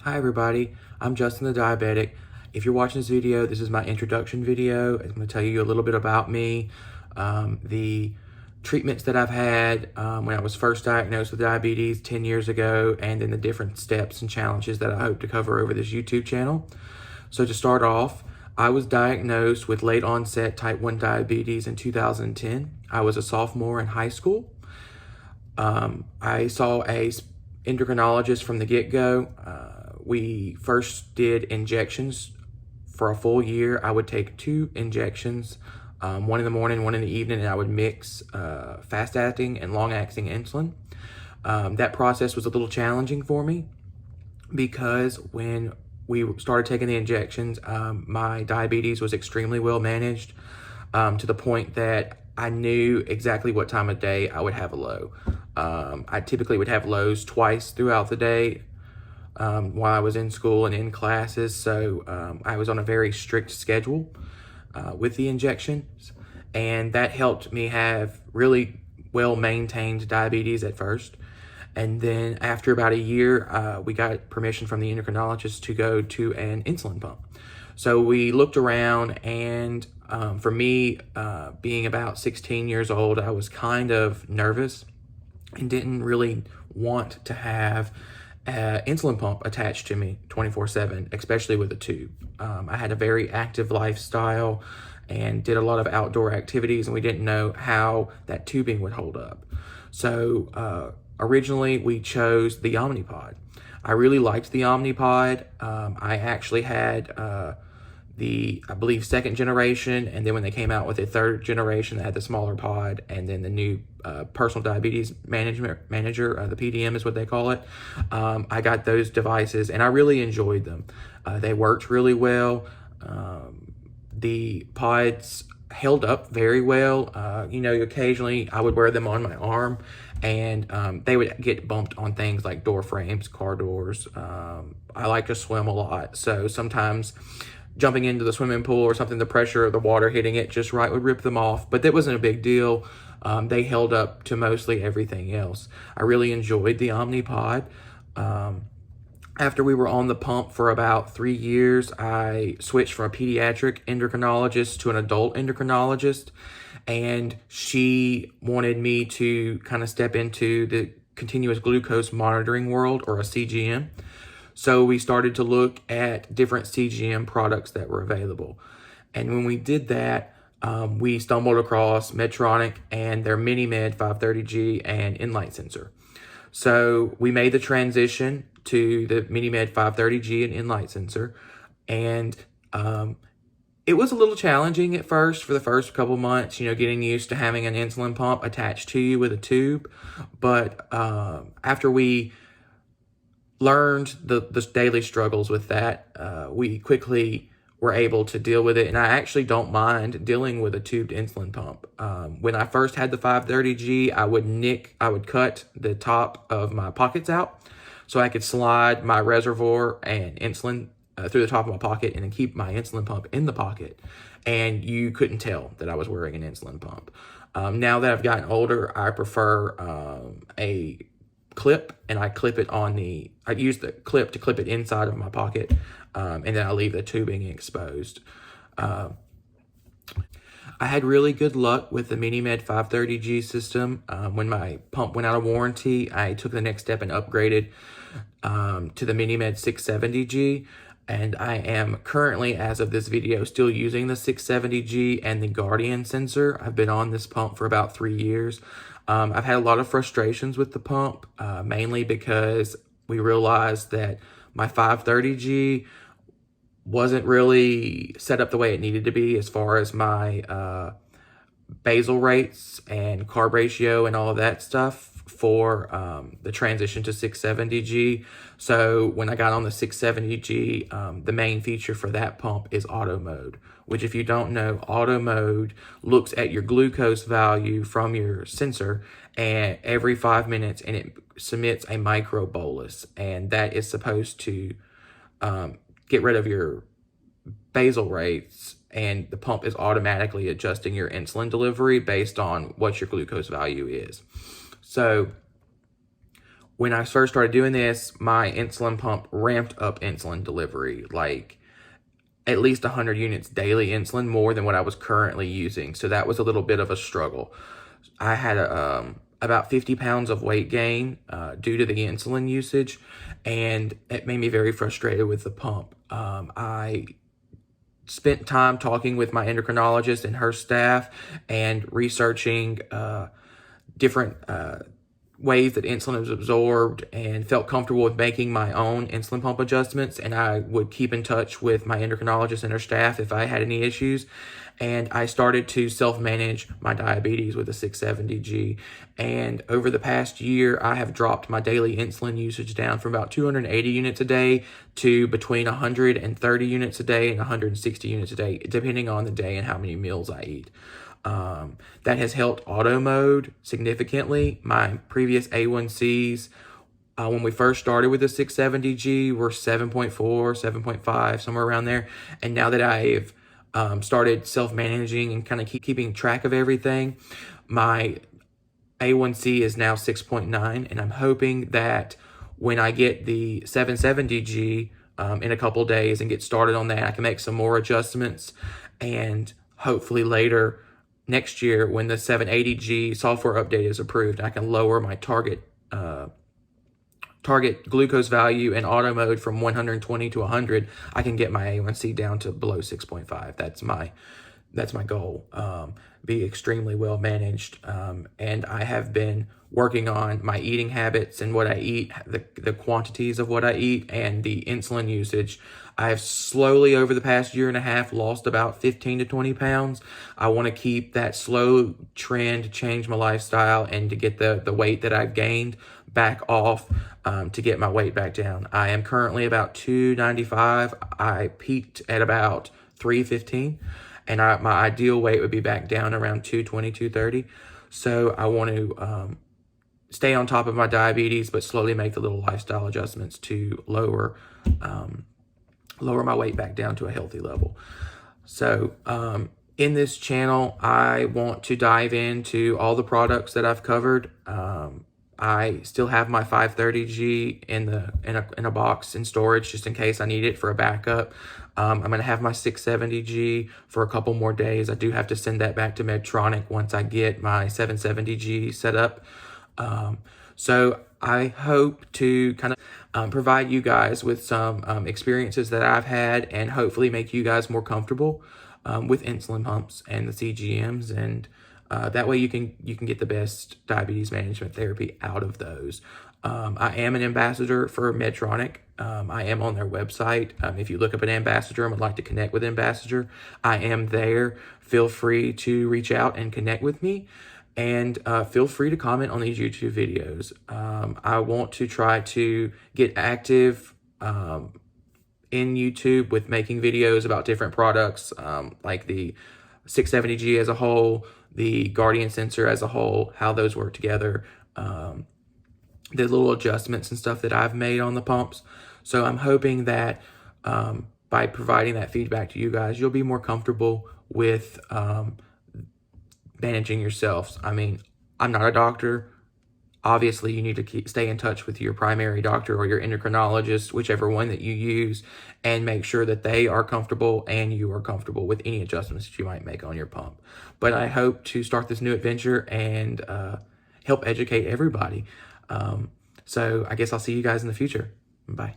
Hi everybody, I'm Justin the Diabetic. If you're watching this video, this is my introduction video. I'm going to tell you a little bit about me, the treatments that I've had when I was first diagnosed with diabetes 10 years ago, and then the different steps and challenges that I hope to cover over this YouTube channel. So to start off, I was diagnosed with late onset type 1 diabetes in 2010. I was a sophomore in high school. I saw a endocrinologist from the get-go. We first did injections for a full year. I would take 2 injections, one in the morning, one in the evening, and I would mix fast-acting and long-acting insulin. That process was a little challenging for me because when we started taking the injections, my diabetes was extremely well managed, to the point that I knew exactly what time of day I would have a low. I typically would have lows twice throughout the day while I was in school and in classes. So I was on a very strict schedule with the injections, and that helped me have really well-maintained diabetes at first. And then after about a year, we got permission from the endocrinologist to go to an insulin pump. So we looked around, and for me, being about 16 years old, I was kind of nervous and didn't really want to have an insulin pump attached to me 24/7, especially with a tube. I had a very active lifestyle and did a lot of outdoor activities, and we didn't know how that tubing would hold up. So originally we chose the Omnipod. I really liked the Omnipod. I actually had I believe, 2nd generation, and then when they came out with a 3rd generation that had the smaller pod, and then the new personal diabetes manager, the PDM is what they call it. I got those devices, and I really enjoyed them. They worked really well. The pods held up very well. Occasionally I would wear them on my arm, and they would get bumped on things like door frames, car doors. I like to swim a lot, so sometimes jumping into the swimming pool or something, the pressure of the water hitting it just right would rip them off, but that wasn't a big deal. They held up to mostly everything else. I really enjoyed the Omnipod. After we were on the pump for about 3 years, I switched from a pediatric endocrinologist to an adult endocrinologist, and she wanted me to kind of step into the continuous glucose monitoring world, or a CGM. So we started to look at different CGM products that were available. And when we did that, we stumbled across Medtronic and their MiniMed 530G and Enlight sensor. So we made the transition to the MiniMed 530G and Enlight sensor. And it was a little challenging at first for the first couple months, getting used to having an insulin pump attached to you with a tube. But after we learned the daily struggles with that, we quickly were able to deal with it, and I actually don't mind dealing with a tubed insulin pump. When I first had the 530G, I would cut the top of my pockets out so I could slide my reservoir and insulin through the top of my pocket and then keep my insulin pump in the pocket, and you couldn't tell that I was wearing an insulin pump. Now that I've gotten older, I prefer a clip, and I use the clip to clip it inside of my pocket, and then I leave the tubing exposed. I had really good luck with the MiniMed 530G system. When my pump went out of warranty, I took the next step and upgraded to the MiniMed 670G, and I am currently, as of this video, still using the 670G and the Guardian sensor. I've been on this pump for about 3 years. I've had a lot of frustrations with the pump, mainly because we realized that my 530G wasn't really set up the way it needed to be as far as my basal rates and carb ratio and all of that stuff for the transition to 670G. So when I got on the 670G, the main feature for that pump is auto mode, which, if you don't know, auto mode looks at your glucose value from your sensor and every 5 minutes, and it submits a micro bolus, and that is supposed to get rid of your basal rates, and the pump is automatically adjusting your insulin delivery based on what your glucose value is. So when I first started doing this, my insulin pump ramped up insulin delivery, like at least 100 units daily insulin, more than what I was currently using. So that was a little bit of a struggle. I had about 50 pounds of weight gain due to the insulin usage, and it made me very frustrated with the pump. I spent time talking with my endocrinologist and her staff and researching different ways that insulin is absorbed, and felt comfortable with making my own insulin pump adjustments. And I would keep in touch with my endocrinologist and her staff if I had any issues. And I started to self-manage my diabetes with a 670G. And over the past year, I have dropped my daily insulin usage down from about 280 units a day to between 130 units a day and 160 units a day, depending on the day and how many meals I eat. That has helped auto mode significantly. My previous A1Cs, when we first started with the 670G, were 7.4, 7.5, somewhere around there. And now that I've started self-managing and kind of keeping track of everything, my A1C is now 6.9, and I'm hoping that when I get the 770G in a couple days and get started on that, I can make some more adjustments, and hopefully later next year, when the 780G software update is approved, I can lower my target glucose value in auto mode from 120 to 100. I can get my A1C down to below 6.5. That's my goal. Be extremely well managed. And I have been working on my eating habits and what I eat, the quantities of what I eat, and the insulin usage. I have slowly, over the past year and a half, lost about 15 to 20 pounds. I want to keep that slow trend to change my lifestyle and to get the weight that I've gained back off, to get my weight back down. I am currently about 295. I peaked at about 315, and my ideal weight would be back down around 220, 230. So I want to stay on top of my diabetes, but slowly make the little lifestyle adjustments to lower my weight back down to a healthy level. So in this channel, I want to dive into all the products that I've covered. I still have my 530G in a box in storage just in case I need it for a backup. I'm going to have my 670G for a couple more days. I do have to send that back to Medtronic once I get my 770G set up. So I hope to kind of provide you guys with some experiences that I've had, and hopefully make you guys more comfortable with insulin pumps and the CGMs, and that way you can get the best diabetes management therapy out of those. I am an ambassador for Medtronic. I am on their website. If you look up an ambassador and would like to connect with ambassador, I am there. Feel free to reach out and connect with me. And feel free to comment on these YouTube videos. I want to try to get active in YouTube with making videos about different products, like the 670G as a whole, the Guardian sensor as a whole, how those work together, the little adjustments and stuff that I've made on the pumps. So I'm hoping that by providing that feedback to you guys, you'll be more comfortable with managing yourselves. I mean, I'm not a doctor. Obviously, you need to stay in touch with your primary doctor or your endocrinologist, whichever one that you use, and make sure that they are comfortable and you are comfortable with any adjustments that you might make on your pump. But I hope to start this new adventure and help educate everybody. So I guess I'll see you guys in the future. Bye.